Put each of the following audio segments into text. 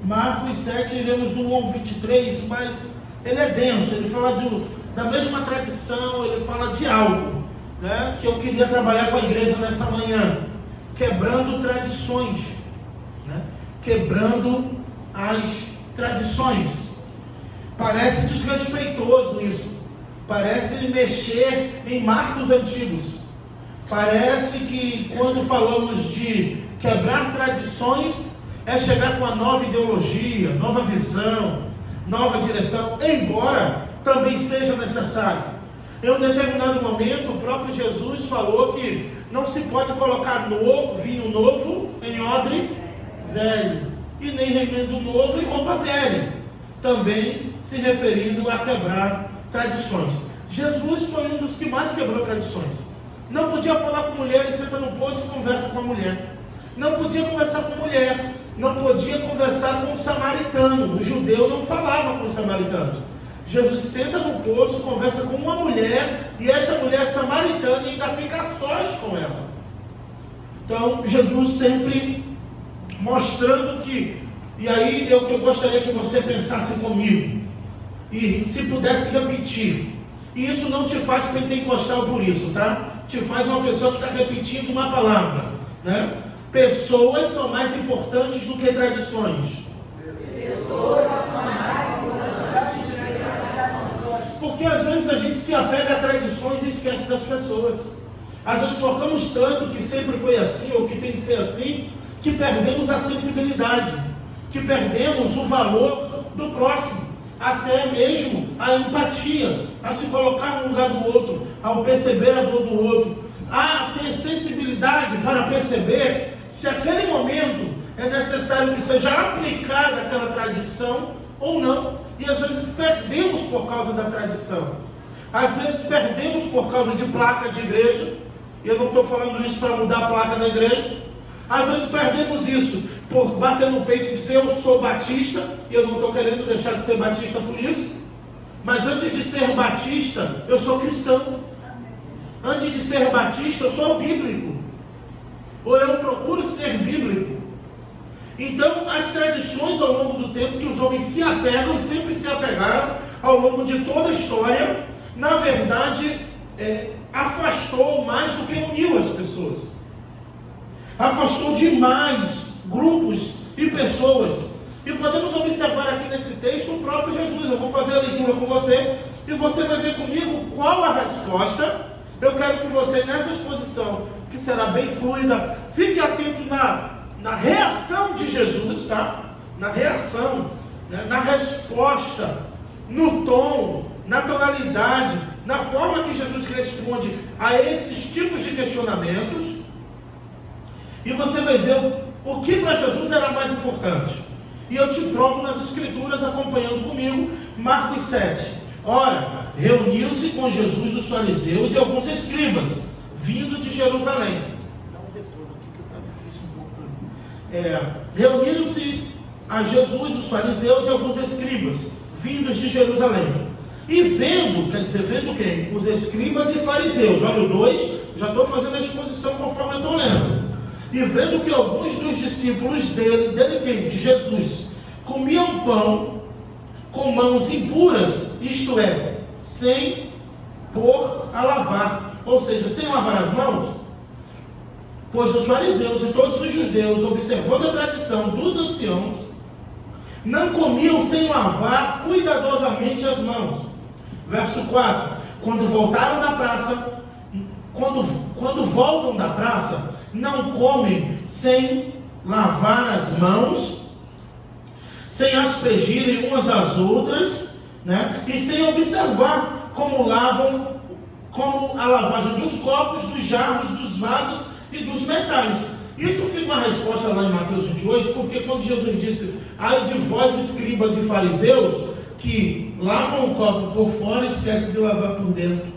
Marcos 7, iremos do 1 ao 23, mas ele é denso, ele fala da mesma tradição, ele fala de algo, né, que eu queria trabalhar com a igreja nessa manhã, quebrando tradições, né, quebrando as tradições. Parece desrespeitoso isso, parece mexer em marcos antigos, parece que quando falamos de quebrar tradições, é chegar com uma nova ideologia, nova visão, nova direção, embora também seja necessário. Em um determinado momento, o próprio Jesus falou que não se pode colocar vinho novo em odre velho, e nem remendo novo em roupa velha, também se referindo a quebrar tradições. Jesus foi um dos que mais quebrou tradições. Não podia falar com mulher e senta no poço e conversa com a mulher. Não podia conversar com mulher. Não podia conversar com o samaritano. O judeu não falava com os samaritanos. Jesus senta no poço, conversa com uma mulher, e essa mulher samaritana ainda fica a sós com ela. Então, Jesus sempre mostrando que, e aí eu gostaria que você pensasse comigo, e se pudesse repetir, e isso não te faz pentecostal por isso, tá? Te faz uma pessoa que está repetindo uma palavra, né? Pessoas são mais importantes do que tradições. Pessoas são mais importantes do que tradições. Porque às vezes a gente se apega a tradições e esquece das pessoas. Às vezes focamos tanto que sempre foi assim, ou que tem que ser assim, que perdemos a sensibilidade, que perdemos o valor do próximo, até mesmo a empatia, a se colocar no lugar do outro, ao perceber a dor do outro, a ter sensibilidade para perceber se aquele momento é necessário que seja aplicada aquela tradição ou não. E às vezes perdemos por causa da tradição, às vezes perdemos por causa de placa de igreja, e eu não estou falando isso para mudar a placa da igreja. Às vezes perdemos isso por bater no peito e dizer eu sou batista, e eu não estou querendo deixar de ser batista por isso, mas antes de ser batista, eu sou cristão. Antes de ser batista, eu sou bíblico, ou eu procuro ser bíblico. Então, as tradições ao longo do tempo que os homens se apegam, sempre se apegaram ao longo de toda a história, na verdade, afastou mais do que uniu as pessoas. Afastou demais grupos e pessoas. E podemos observar aqui nesse texto o próprio Jesus. Eu vou fazer a leitura com você, e você vai ver comigo qual a resposta. Eu quero que você, nessa exposição, que será bem fluida, fique atento na reação de Jesus, tá? Na reação, né? Na resposta, no tom, na tonalidade, na forma que Jesus responde a esses tipos de questionamentos. E você vai ver o que para Jesus era mais importante. E eu te provo nas Escrituras, acompanhando comigo, Marcos 7. Ora, reuniu-se com Jesus os fariseus e alguns escribas, vindo de Jerusalém. Dá um retorno aqui que está difícil um pouco para mim. Reuniram-se a Jesus os fariseus e alguns escribas, vindos de Jerusalém. E vendo, quer dizer, vendo quem? Os escribas e fariseus. Olha o 2, já estou fazendo a exposição conforme eu estou lendo. E vendo que alguns dos discípulos dele quem? De Jesus, comiam pão com mãos impuras, isto é, sem pôr a lavar, ou seja, sem lavar as mãos, pois os fariseus e todos os judeus, observando a tradição dos anciãos, não comiam sem lavar cuidadosamente as mãos. Verso 4, quando voltaram da praça, quando voltam da praça, não comem sem lavar as mãos, sem aspergirem umas às outras, né? E sem observar como a lavagem dos copos, dos jarros, dos vasos e dos metais. Isso fica uma resposta lá em Mateus 28, porque quando Jesus disse, ai de vós escribas e fariseus, que lavam o copo por fora e esquecem de lavar por dentro.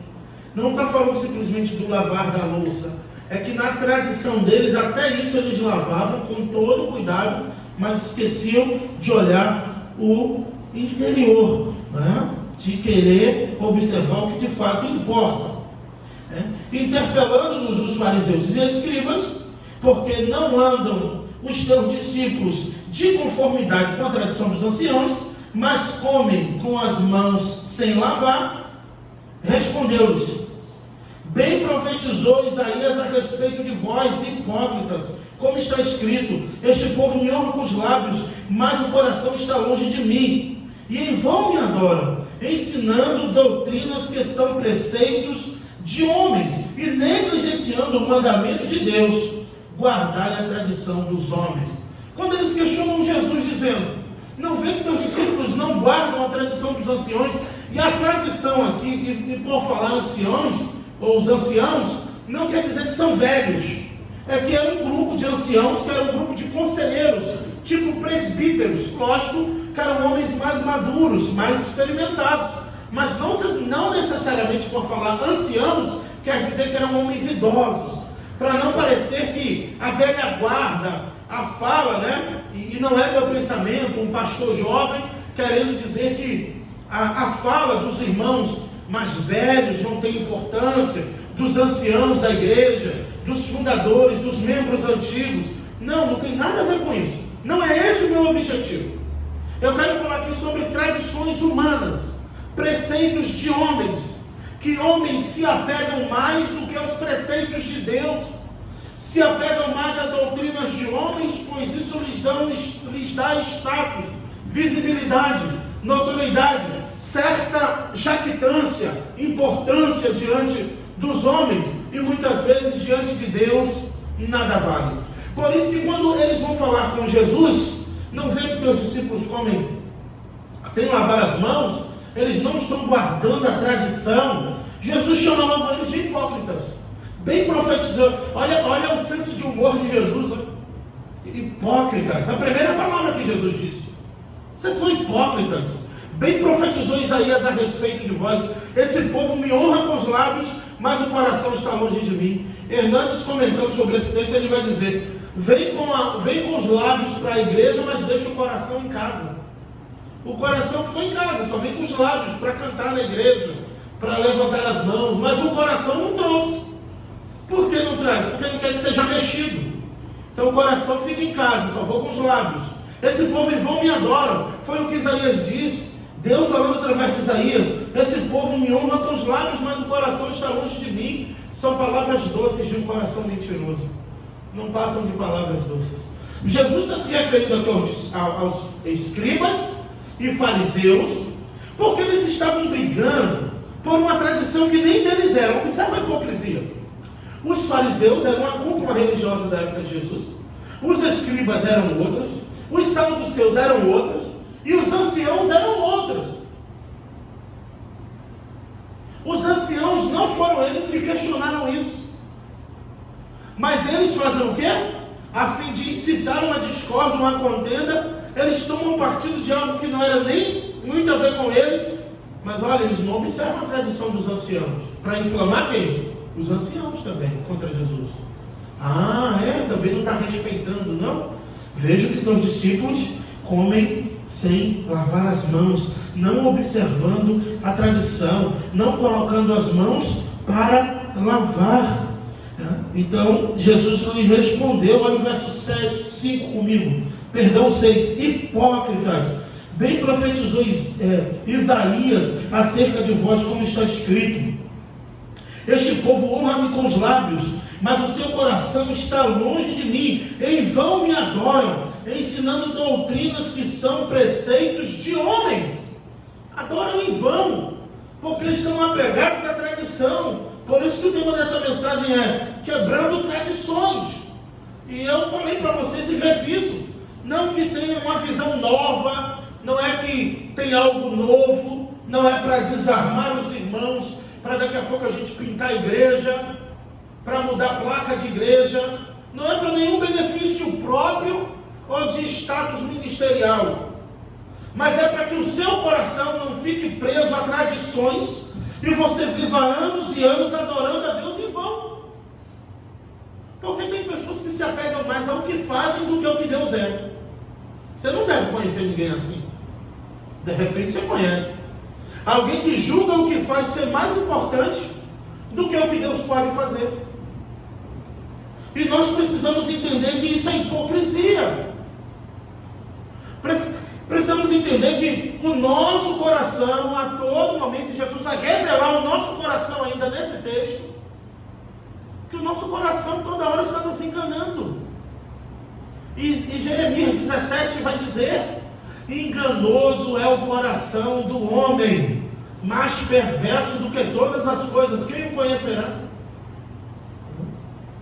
Não está falando simplesmente do lavar da louça, é que na tradição deles, até isso eles lavavam com todo cuidado, mas esqueciam de olhar o interior, né? De querer observar o que de fato importa, né? Interpelando-nos os fariseus e escribas, porque não andam os teus discípulos de conformidade com a tradição dos anciãos, mas comem com as mãos sem lavar? Respondeu-lhes: bem profetizou Isaías a respeito de vós, hipócritas, como está escrito: este povo me honra com os lábios, mas o coração está longe de mim, e em vão me adoram, ensinando doutrinas que são preceitos de homens, e negligenciando o mandamento de Deus. Guardai a tradição dos homens. Quando eles questionam Jesus, dizendo: não vê que teus discípulos não guardam a tradição dos anciões? E a tradição aqui, e por falar anciões, ou os anciãos, não quer dizer que são velhos. É que era um grupo de anciãos, que era um grupo de conselheiros, tipo presbíteros, lógico, que eram homens mais maduros, mais experimentados. Mas não necessariamente por falar anciãos, quer dizer que eram homens idosos. Para não parecer que a velha guarda, a fala, né? E não é meu pensamento, um pastor jovem querendo dizer que a fala dos irmãos mais velhos não tem importância, dos anciãos da igreja, dos fundadores, dos membros antigos. Não tem nada a ver com isso. Não é esse o meu objetivo. Eu quero falar aqui sobre tradições humanas, preceitos de homens, que homens se apegam mais do que aos preceitos de Deus, se apegam mais a doutrinas de homens, pois isso lhes dá status, visibilidade, notoriedade, certa jactância, importância diante dos homens, e muitas vezes diante de Deus nada vale. Por isso que quando eles vão falar com Jesus, não vê que teus discípulos comem sem lavar as mãos, eles não estão guardando a tradição. Jesus chama logo eles de hipócritas, bem profetizando. Olha o senso de humor de Jesus, hipócritas, a primeira palavra que Jesus disse: vocês são hipócritas. Bem profetizou Isaías a respeito de vós: esse povo me honra com os lábios, mas o coração está longe de mim. Hernandes, comentando sobre esse texto, ele vai dizer: vem com os lábios para a igreja, mas deixa o coração em casa. O coração ficou em casa, só vem com os lábios para cantar na igreja, para levantar as mãos, mas o coração não trouxe. Por que não traz? Porque não quer que seja mexido. Então o coração fica em casa, só vou com os lábios. Esse povo em vão me adoram. Foi o que Isaías disse, Deus falando através de Isaías: esse povo me honra com os lábios, mas o coração está longe de mim. São palavras doces de um coração mentiroso. Não passam de palavras doces. Jesus está se referindo aqui aos escribas e fariseus, porque eles estavam brigando por uma tradição que nem deles era. Observa a hipocrisia. Os fariseus eram uma cúpula religiosa da época de Jesus, os escribas eram outras, os saduceus eram outras, e os anciãos eram outras. Os anciãos não foram eles que questionaram isso, mas eles fazem o quê? A fim de incitar uma discórdia, uma contenda, eles tomam partido de algo que não era nem muito a ver com eles. Mas olha, eles não observam a tradição dos anciãos, para inflamar quem? Os anciãos também, contra Jesus. Também não está respeitando, não? Vejo que teus discípulos comem sem lavar as mãos, não observando a tradição, não colocando as mãos para lavar. Então, Jesus lhe respondeu, olha o verso 5 comigo, 6, hipócritas, bem profetizou Isaías acerca de vós, como está escrito: este povo honra-me com os lábios, mas o seu coração está longe de mim, em vão me adoram, ensinando doutrinas que são preceitos de homens. Adoram em vão, porque eles estão apegados à tradição. Por isso que o tema dessa mensagem é quebrando tradições. E eu falei para vocês e repito, não que tenha uma visão nova, não é que tem algo novo, não é para desarmar os irmãos, para daqui a pouco a gente pintar a igreja, para mudar a placa de igreja, não é para nenhum benefício próprio ou de status ministerial, mas é para que o seu coração não fique preso a tradições e você viva anos e anos adorando a Deus em vão. Porque tem pessoas que se apegam mais ao que fazem do que ao que Deus é. Você não deve conhecer ninguém assim. De repente você conhece alguém que julga o que faz ser mais importante do que o que Deus pode fazer. E nós precisamos entender que isso é hipocrisia. Precisamos entender que o nosso coração, a todo momento, Jesus vai revelar o nosso coração ainda nesse texto, que o nosso coração toda hora está nos enganando. E Jeremias 17 vai dizer: enganoso é o coração do homem, mais perverso do que todas as coisas, quem o conhecerá?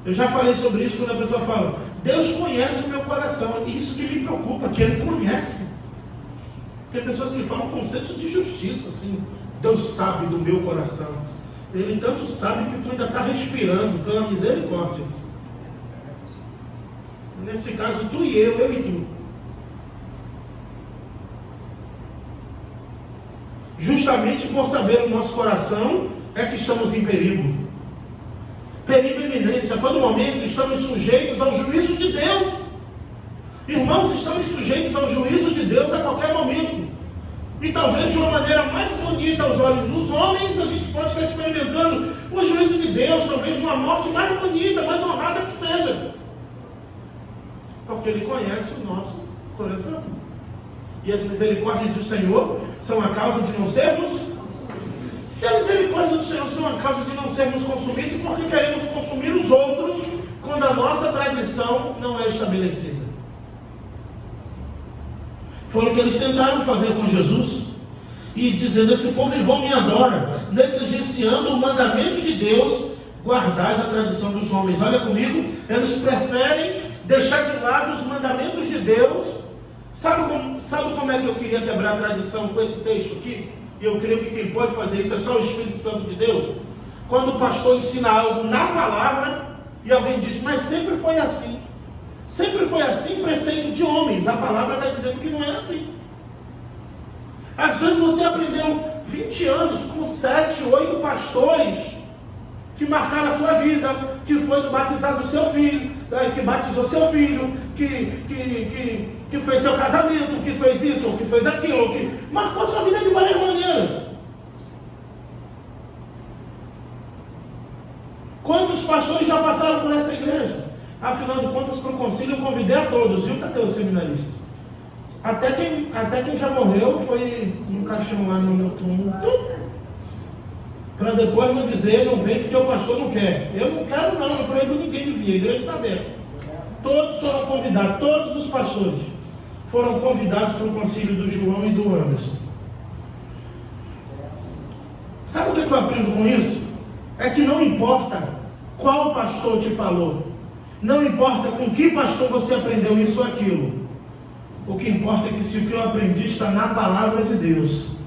Eu já falei sobre isso quando a pessoa fala: Deus conhece o meu coração. E isso que me preocupa, que Ele conhece. Tem pessoas que falam com senso de justiça, assim: Deus sabe do meu coração. Ele tanto sabe que tu ainda está respirando, pela misericórdia. Nesse caso, tu e eu e tu. Justamente por saber o nosso coração é que estamos em perigo. Perigo iminente. A todo momento estamos sujeitos ao juízo de Deus. Irmãos, estamos sujeitos ao juízo de Deus a qualquer momento. E talvez de uma maneira mais bonita aos olhos dos homens, a gente pode estar experimentando o juízo de Deus, talvez uma morte mais bonita, mais honrada que seja. Porque Ele conhece o nosso coração. E as misericórdias do Senhor são a causa de não sermos. Se as misericórdias do Senhor são a causa de não sermos consumidos, por que queremos consumir os outros quando a nossa tradição não é estabelecida? Foi o que eles tentaram fazer com Jesus, e dizendo: esse povo em vão me adora, negligenciando o mandamento de Deus, guardais a tradição dos homens. Olha comigo, eles preferem deixar de lado os mandamentos de Deus. Sabe como é que eu queria quebrar a tradição com esse texto aqui? E eu creio que quem pode fazer isso é só o Espírito Santo de Deus. Quando o pastor ensina algo na palavra, e alguém diz: mas sempre foi assim. Sempre foi assim, preceito de homens. A palavra está dizendo que não é assim. Às vezes você aprendeu 20 anos com 7, 8 pastores que marcaram a sua vida, que foi batizado o seu filho, que batizou seu filho, que fez seu casamento, que fez isso, ou que fez aquilo, ou que marcou a sua vida de várias maneiras. Quantos pastores já passaram por essa igreja? Afinal de contas, para o concílio eu convidei a todos, viu? Cadê os seminaristas? Até quem já morreu foi num caixão lá no meu túmulo, para depois não dizer: não vem porque o pastor não quer. Eu não quero não, eu proíbo ninguém de vir, a igreja está aberta. Todos foram convidados, todos os pastores foram convidados para o concílio do João e do Anderson. Sabe o que eu aprendo com isso? É que não importa qual pastor te falou, não importa com que pastor você aprendeu isso ou aquilo, o que importa é que se o que eu aprendi está na palavra de Deus,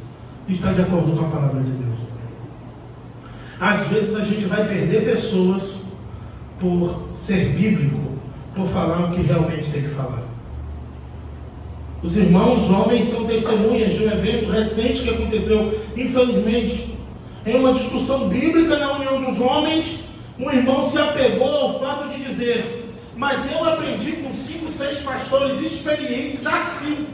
está de acordo com a palavra de Deus. Às vezes a gente vai perder pessoas por ser bíblico, por falar o que realmente tem que falar. Os irmãos homens são testemunhas de um evento recente que aconteceu, infelizmente, em uma discussão bíblica na união dos homens. Um irmão se apegou ao fato de dizer: mas eu aprendi com 5, 6 pastores experientes assim.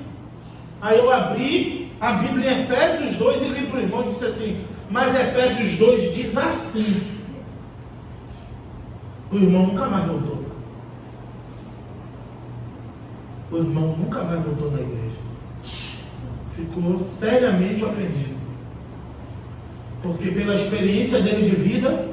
Aí eu abri a Bíblia em Efésios 2 e li para o irmão e disse assim: mas Efésios 2 diz assim. O irmão nunca mais voltou. O irmão nunca mais voltou na igreja. Ficou seriamente ofendido. Porque pela experiência dele de vida,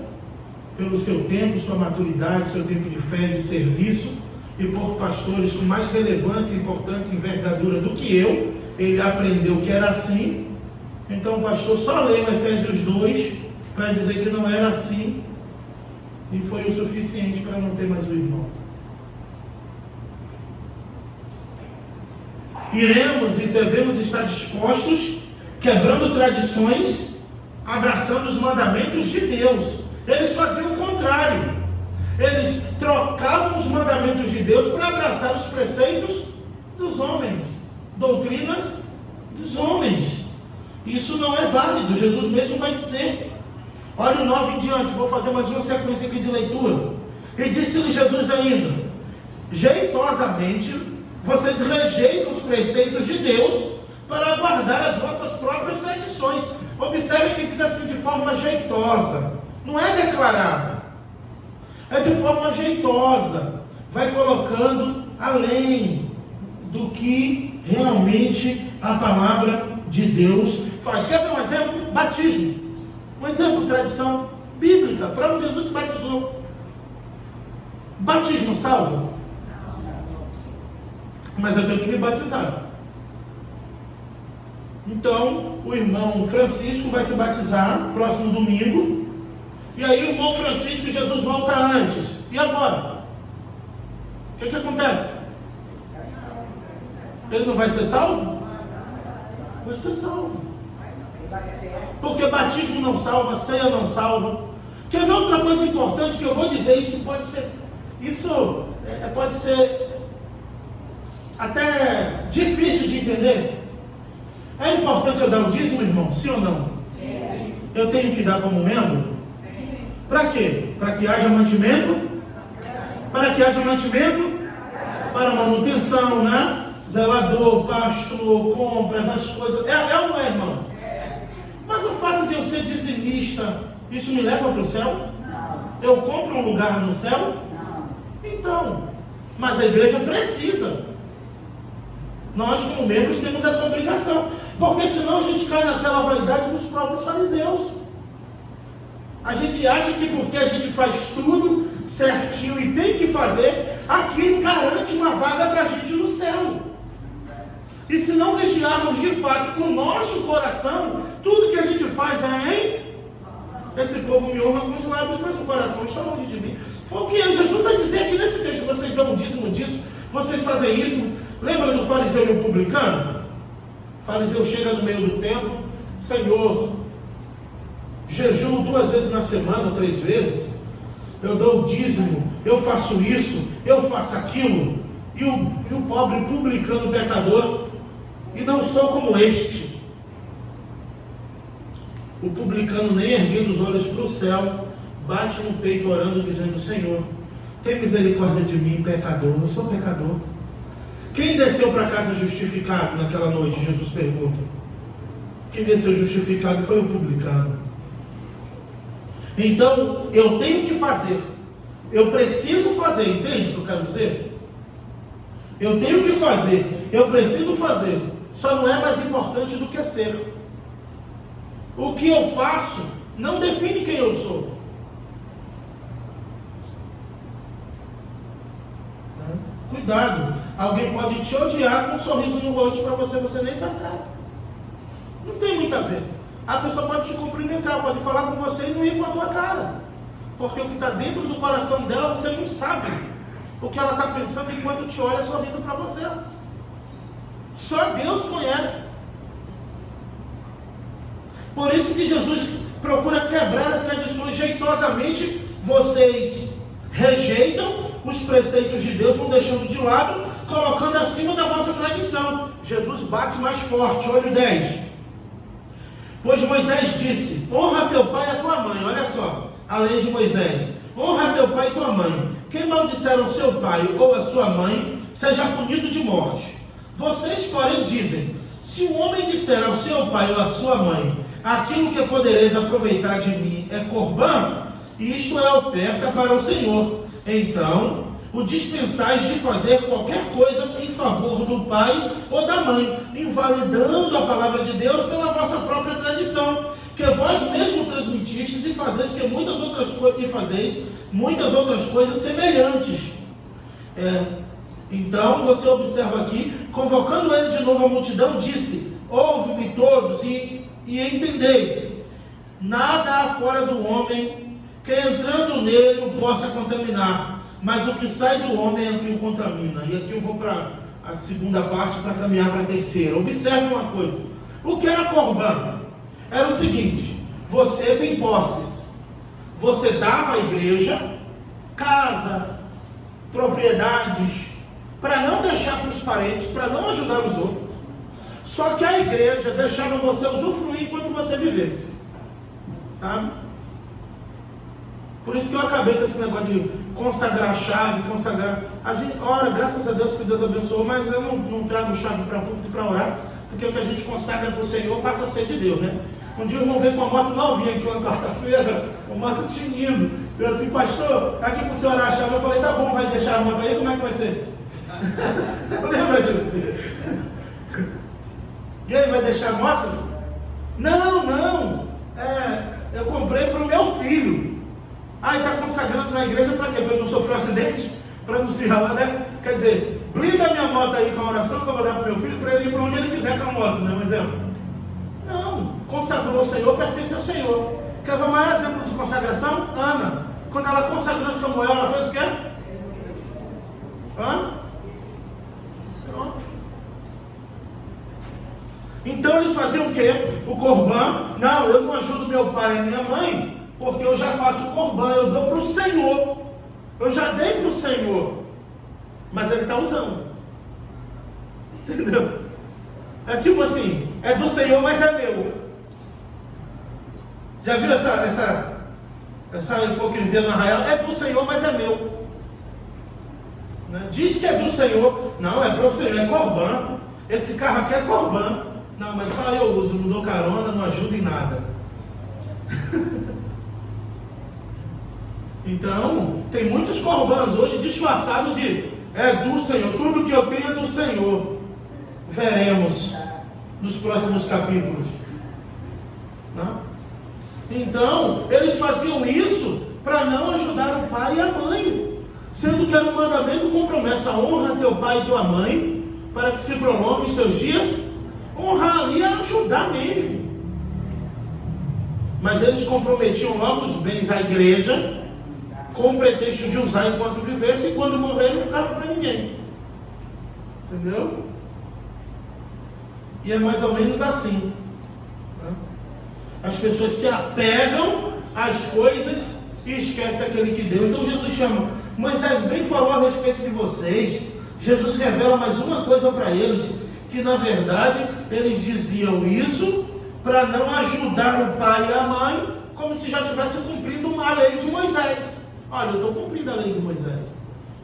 pelo seu tempo, sua maturidade, seu tempo de fé, de serviço, e por pastores com mais relevância, importância e envergadura do que eu, ele aprendeu que era assim. Então o pastor só leu Efésios 2 para dizer que não era assim, e foi o suficiente para não ter mais o irmão. Iremos e devemos estar dispostos, quebrando tradições, abraçando os mandamentos de Deus. Eles faziam o contrário. Eles trocavam os mandamentos de Deus para abraçar os preceitos dos homens, doutrinas dos homens. Isso não é válido. Jesus mesmo vai dizer. Olha o 9 em diante, vou fazer mais uma sequência aqui de leitura. E disse-lhe Jesus ainda: jeitosamente vocês rejeitam os preceitos de Deus para guardar as vossas próprias tradições. Observe que diz assim, de forma jeitosa, não é declarada. É de forma jeitosa, vai colocando além do que realmente a palavra de Deus faz. Quer ver um exemplo? Batismo. Um exemplo, tradição bíblica, para onde Jesus se batizou. Batismo salva? Mas eu tenho que me batizar. Então, o irmão Francisco vai se batizar próximo domingo. E aí o irmão Francisco, Jesus volta antes. E agora? O que acontece? Ele não vai ser salvo? Vai ser salvo. Porque batismo não salva, ceia não salva. Quer ver outra coisa importante que eu vou dizer? Isso pode ser até difícil de entender. É importante eu dar o dízimo, irmão? Sim ou não? Sim. Eu tenho que dar como membro? Sim. Para quê? Para que haja mantimento? Para que haja mantimento? Para manutenção, né? Zelador, pastor, compras, as coisas. É ou não é, irmão? Mas o fato de eu ser dizimista, isso me leva para o céu? Não. Eu compro um lugar no céu? Não. Então, mas a igreja precisa. Nós, como membros, temos essa obrigação. Porque senão a gente cai naquela vaidade dos próprios fariseus. A gente acha que porque a gente faz tudo certinho e tem que fazer, aquilo garante uma vaga para a gente no céu. E se não vigiarmos de fato com o nosso coração, tudo que a gente faz é em... Esse povo me honra com os lábios, mas o coração está longe de mim. Foi o que Jesus vai dizer aqui nesse texto. Vocês dão um dízimo disso, vocês fazem isso. Lembra do fariseu e o publicano? O fariseu chega no meio do templo: Senhor, jejuo 2 vezes na semana, 3 vezes, eu dou o dízimo, eu faço isso, eu faço aquilo. E o pobre publicano pecador, e não sou como este. O publicano, nem erguendo os olhos para o céu, bate no peito orando, dizendo: Senhor, tem misericórdia de mim, pecador. Eu sou pecador. Quem desceu para casa justificado naquela noite? Jesus pergunta. Quem desceu justificado foi o publicano. Então, eu tenho que fazer. Eu preciso fazer. Entende o que eu quero dizer? Eu tenho que fazer. Eu preciso fazer. Só não é mais importante do que ser. O que eu faço não define quem eu sou. Cuidado. Alguém pode te odiar com um sorriso no rosto para você nem percebe. Não tem muito a ver. A pessoa pode te cumprimentar, pode falar com você e não ir com a tua cara. Porque o que está dentro do coração dela, você não sabe. O que ela está pensando enquanto te olha sorrindo para você. Só Deus conhece. Por isso que Jesus procura quebrar as tradições jeitosamente. Vocês rejeitam os preceitos de Deus, vão deixando de lado, colocando acima da vossa tradição. Jesus bate mais forte. Olha o 10. Pois Moisés disse: honra teu pai e a tua mãe. Olha só, a lei de Moisés: honra teu pai e tua mãe. Quem maldisser o seu pai ou a sua mãe, seja punido de morte. Vocês, porém, dizem: se o homem disser ao seu pai ou à sua mãe: aquilo que podereis aproveitar de mim é corbã, isto é oferta para o Senhor, então o dispensais de fazer qualquer coisa em favor do pai ou da mãe, invalidando a palavra de Deus pela vossa própria tradição, que vós mesmo transmitistes e fazeis muitas outras coisas semelhantes. Então você observa aqui, convocando ele de novo a multidão, disse: ouve-me todos e entendei, nada há fora do homem que entrando nele o possa contaminar, mas o que sai do homem é o que o contamina. E aqui eu vou para a segunda parte para caminhar para a terceira. Observe uma coisa: o que era corbã? Era o seguinte: você tem posses, você dava à igreja casa, propriedades, para não deixar para os parentes, para não ajudar os outros. Só que a igreja deixava você usufruir enquanto você vivesse, sabe? Por isso que eu acabei com esse negócio de consagrar chave, consagrar. A gente ora, graças a Deus que Deus abençoou, mas eu não trago chave para público para orar, porque o que a gente consagra para o Senhor passa a ser de Deus, né? Um dia o irmão veio com uma moto novinha aqui uma quarta-feira, uma moto tinindo. Eu assim, pastor, aqui pro senhor achar, eu falei, tá bom, vai deixar a moto aí, como é que vai ser? Lembra, Jesus? E aí, vai deixar a moto? Não. Eu comprei para o meu filho. E está consagrando na igreja para quê? Para ele não sofrer um acidente? Para não se ralar, né? Quer dizer, blinda a minha moto aí com a oração que eu vou dar para o meu filho, para ele ir para onde ele quiser com a moto, né? Um exemplo. Não, consagrou ao Senhor, pertence ao Senhor. Quer ver o maior exemplo de consagração? Ana. Quando ela consagrou Samuel, ela fez o quê? Então eles faziam o quê? O corban. Não, eu não ajudo meu pai e minha mãe, porque eu já faço o corban, eu dou para o Senhor. Eu já dei para o Senhor. Mas ele está usando. Entendeu? É tipo assim, é do Senhor, mas é meu. Já viu essa hipocrisia no arraial? É do Senhor, mas é meu. Né? Diz que é do Senhor. Não, é para o Senhor, é corban. Esse carro aqui é corban. Não, mas só eu uso, não dou carona, não ajuda em nada. Então, tem muitos corbãs hoje disfarçados de é do Senhor, tudo que eu tenho é do Senhor. Veremos nos próximos capítulos. Não? Então, eles faziam isso para não ajudar o pai e a mãe, sendo que era um mandamento com promessa: honra teu pai e tua mãe, para que se prolonguem os teus dias. Honrar ali é ajudar mesmo. Mas eles comprometiam logo os bens à igreja, com o pretexto de usar enquanto vivesse, e quando morrer não ficava para ninguém. Entendeu? E é mais ou menos assim. As pessoas se apegam às coisas e esquecem aquele que deu. Então Jesus chama: Moisés bem falou a respeito de vocês. Jesus revela mais uma coisa para eles, que na verdade eles diziam isso para não ajudar o pai e a mãe, como se já estivesse cumprindo uma lei de Moisés. Olha, eu estou cumprindo a lei de Moisés.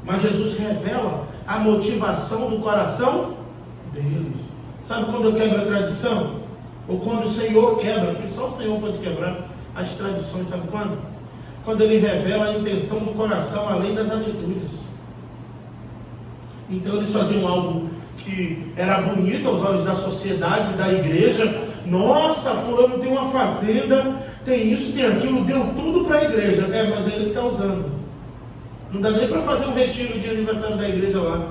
Mas Jesus revela a motivação do coração deles. Sabe quando eu quebro a tradição? Ou quando o Senhor quebra, porque só o Senhor pode quebrar as tradições, sabe quando? Quando Ele revela a intenção do coração além das atitudes. Então eles faziam algo que era bonito aos olhos da sociedade, da igreja. Nossa, fulano tem uma fazenda, tem isso, tem aquilo, deu tudo para a igreja. Mas é ele que está usando. Não dá nem para fazer um retiro de aniversário da igreja lá.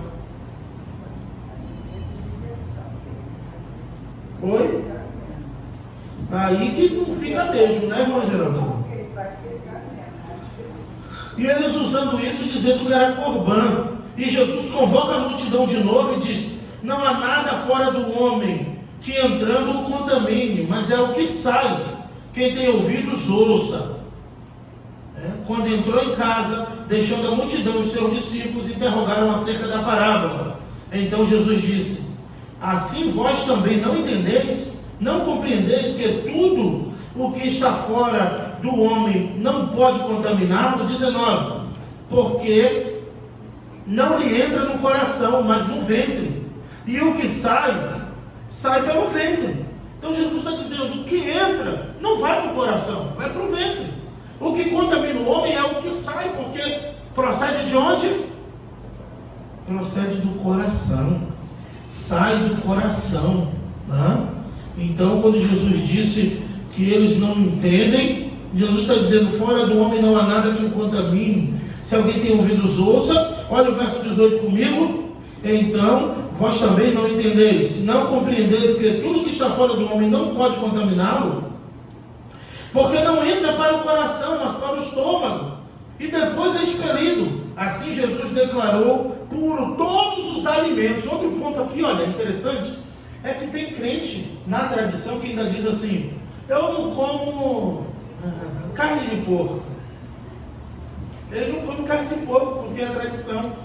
Oi? Aí que não fica mesmo, né, irmão Geraldo? E eles usando isso, dizendo que era corban. E Jesus convoca a multidão de novo e diz: não há nada fora do homem que entrando o contamine, mas é o que sai. Quem tem ouvidos, ouça. Quando entrou em casa, deixando a multidão e seus discípulos, interrogaram acerca da parábola. Então Jesus disse: assim vós também não entendeis? Não compreendeis que tudo o que está fora do homem não pode contaminá-lo? 19. Porque não lhe entra no coração, mas no ventre. E o que sai, sai pelo ventre. Então Jesus está dizendo: o que entra não vai para o coração, vai para o ventre. O que contamina o homem é o que sai, porque procede de onde? Procede do coração. Sai do coração. Né? Então, quando Jesus disse que eles não entendem, Jesus está dizendo: fora do homem não há nada que o contamine. Se alguém tem ouvidos, ouça. Olha o verso 18 comigo. Então, vós também não entendeis, não compreendeis que tudo que está fora do homem não pode contaminá-lo, porque não entra para o coração, mas para o estômago, e depois é expelido. Assim Jesus declarou puro todos os alimentos. Outro ponto aqui, olha, interessante, é que tem crente na tradição que ainda diz assim: eu não como carne de porco. Ele não come carne de porco porque é tradição.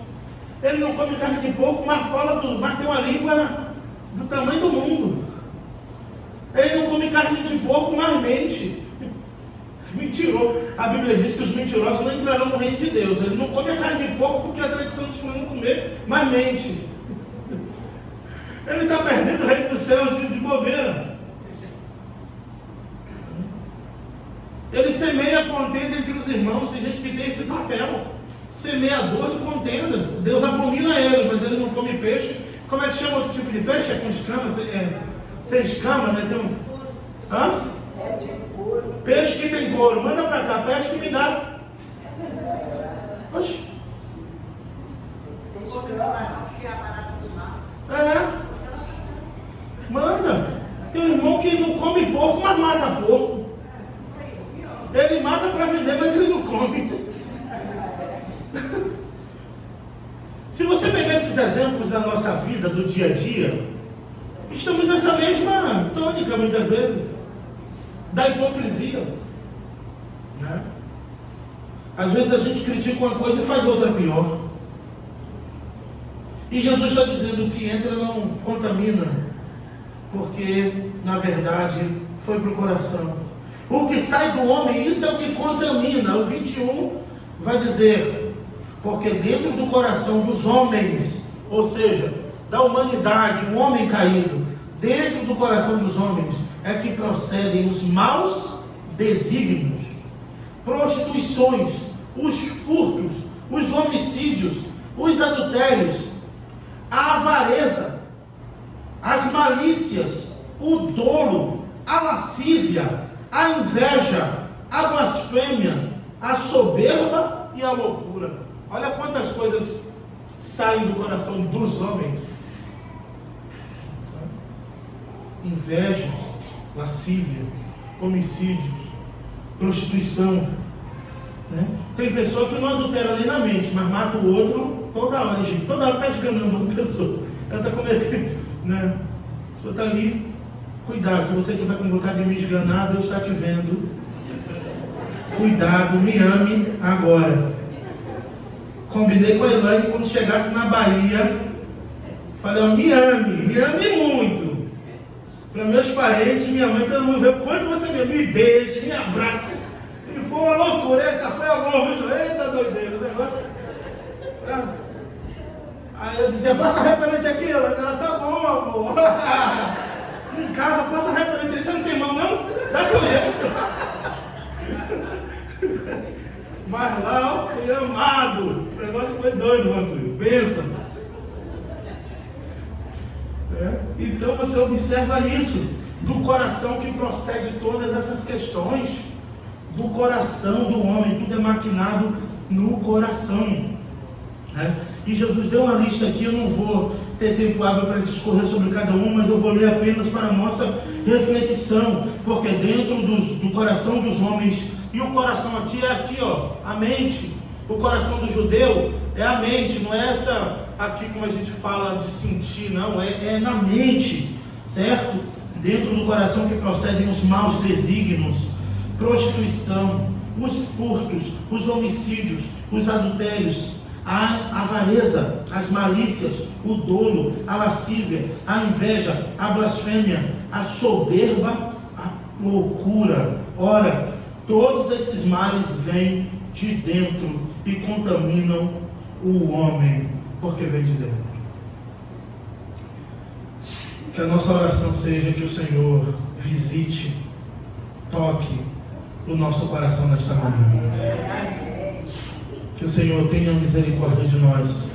Ele não come carne de porco, mas tem uma língua do tamanho do mundo. Ele não come carne de porco, mas mente. Mentiroso. A Bíblia diz que os mentirosos não entrarão no reino de Deus. Ele não come a carne de porco porque a tradição diz para não comer, mas mente. Ele está perdendo o reino dos céus de bobeira. Ele semeia contenda entre os irmãos. Tem gente que tem esse papel, semeador de contendas. Deus abomina ele, mas ele não come peixe. Como é que chama outro tipo de peixe? É com escamas, sem escama, né? Tem um... Hã? Peixe que tem couro. Manda pra cá, peixe que me dá. Oxi. Manda. Tem um irmão que não come porco, mas mata porco. Ele mata para vender, mas ele não come. Se você pegar esses exemplos da nossa vida, do dia a dia, estamos nessa mesma tônica muitas vezes, da hipocrisia, né? Às vezes a gente critica uma coisa e faz outra pior. E Jesus está dizendo que entra não contamina, porque na verdade foi para o coração. O que sai do homem, isso é o que contamina. O 21 vai dizer: porque dentro do coração dos homens, ou seja, da humanidade, o homem caído, dentro do coração dos homens é que procedem os maus desígnios, prostituições, os furtos, os homicídios, os adultérios, a avareza, as malícias, o dolo, a lascívia, a inveja, a blasfêmia, a soberba e a loucura. Olha quantas coisas saem do coração dos homens: inveja, lascívia, homicídio, prostituição, né? Tem pessoa que não adultera nem na mente, mas mata o outro toda hora. Toda hora está esganando uma pessoa. Ela está cometendo, né? A pessoa está ali. Cuidado, se você estiver com vontade de me esganar, Deus está te vendo. Cuidado, me ame agora. Combinei com a Elaine quando chegasse na Bahia. Falei, ó, me ame muito. Para meus parentes, minha mãe, todo mundo vê o quanto você me beija, me abraça. E foi uma loucura, eita, foi amor, eita doideira, o negócio. Aí eu dizia, passa referente aqui, ela tá bom, amor. Em casa, passa referente aí, você não tem mão não? Dá teu jeito. Mas lá, ó, fui amado. O negócio foi doido, Antônio. Pensa. Então você observa isso, do coração que procede todas essas questões, do coração do homem, tudo é maquinado no coração, né? E Jesus deu uma lista aqui, eu não vou ter tempo hábil para discorrer sobre cada um, mas eu vou ler apenas para a nossa reflexão, porque dentro do coração dos homens, e o coração aqui é aqui, ó, a mente. O coração do judeu é a mente, não é essa aqui como a gente fala de sentir, não, é na mente, certo? Dentro do coração que procedem os maus desígnios, prostituição, os furtos, os homicídios, os adultérios, a avareza, as malícias, o dolo, a lascívia, a inveja, a blasfêmia, a soberba, a loucura. Ora, todos esses males vêm de dentro e contaminam o homem, porque vem de dentro. Que a nossa oração seja que o Senhor visite, toque o nosso coração nesta manhã. Que o Senhor tenha misericórdia de nós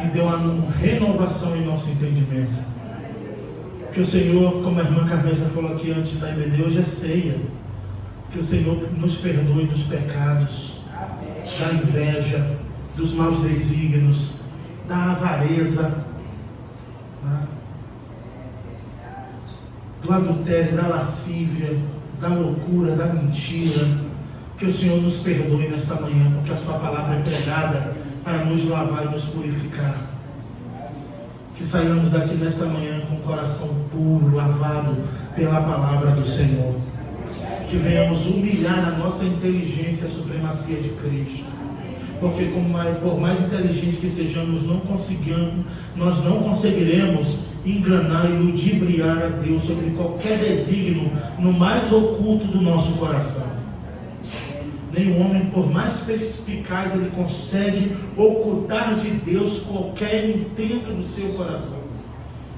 e dê uma renovação em nosso entendimento. Que o Senhor, como a irmã Carmesa falou aqui antes da IBD, hoje é ceia. Que o Senhor nos perdoe dos pecados, da inveja, dos maus desígnios, da avareza, né? Do adultério, da lascívia, da loucura, da mentira. Que o Senhor nos perdoe nesta manhã, porque a sua palavra é pregada para nos lavar e nos purificar. Que saiamos daqui nesta manhã com o coração puro, lavado pela palavra do Senhor. Que venhamos humilhar a nossa inteligência a supremacia de Cristo. Porque por mais inteligentes que sejamos, nós não conseguiremos enganar e ludibriar a Deus sobre qualquer desígnio no mais oculto do nosso coração. Nenhum homem, por mais perspicaz, ele consegue ocultar de Deus qualquer intento do seu coração.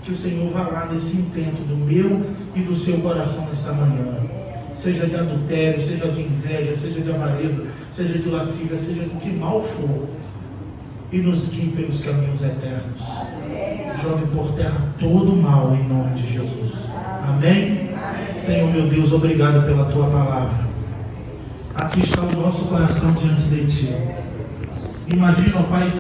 Que o Senhor vá lá nesse intento do meu e do seu coração nesta manhã. seja de adultério, seja de inveja, seja de avareza, seja de lascívia, seja do que mal for, e nos guie pelos caminhos eternos. Jogue por terra todo o mal em nome de Jesus. Amém? Senhor meu Deus, obrigado pela tua palavra. Aqui está o nosso coração diante de ti. Imagina, ó Pai,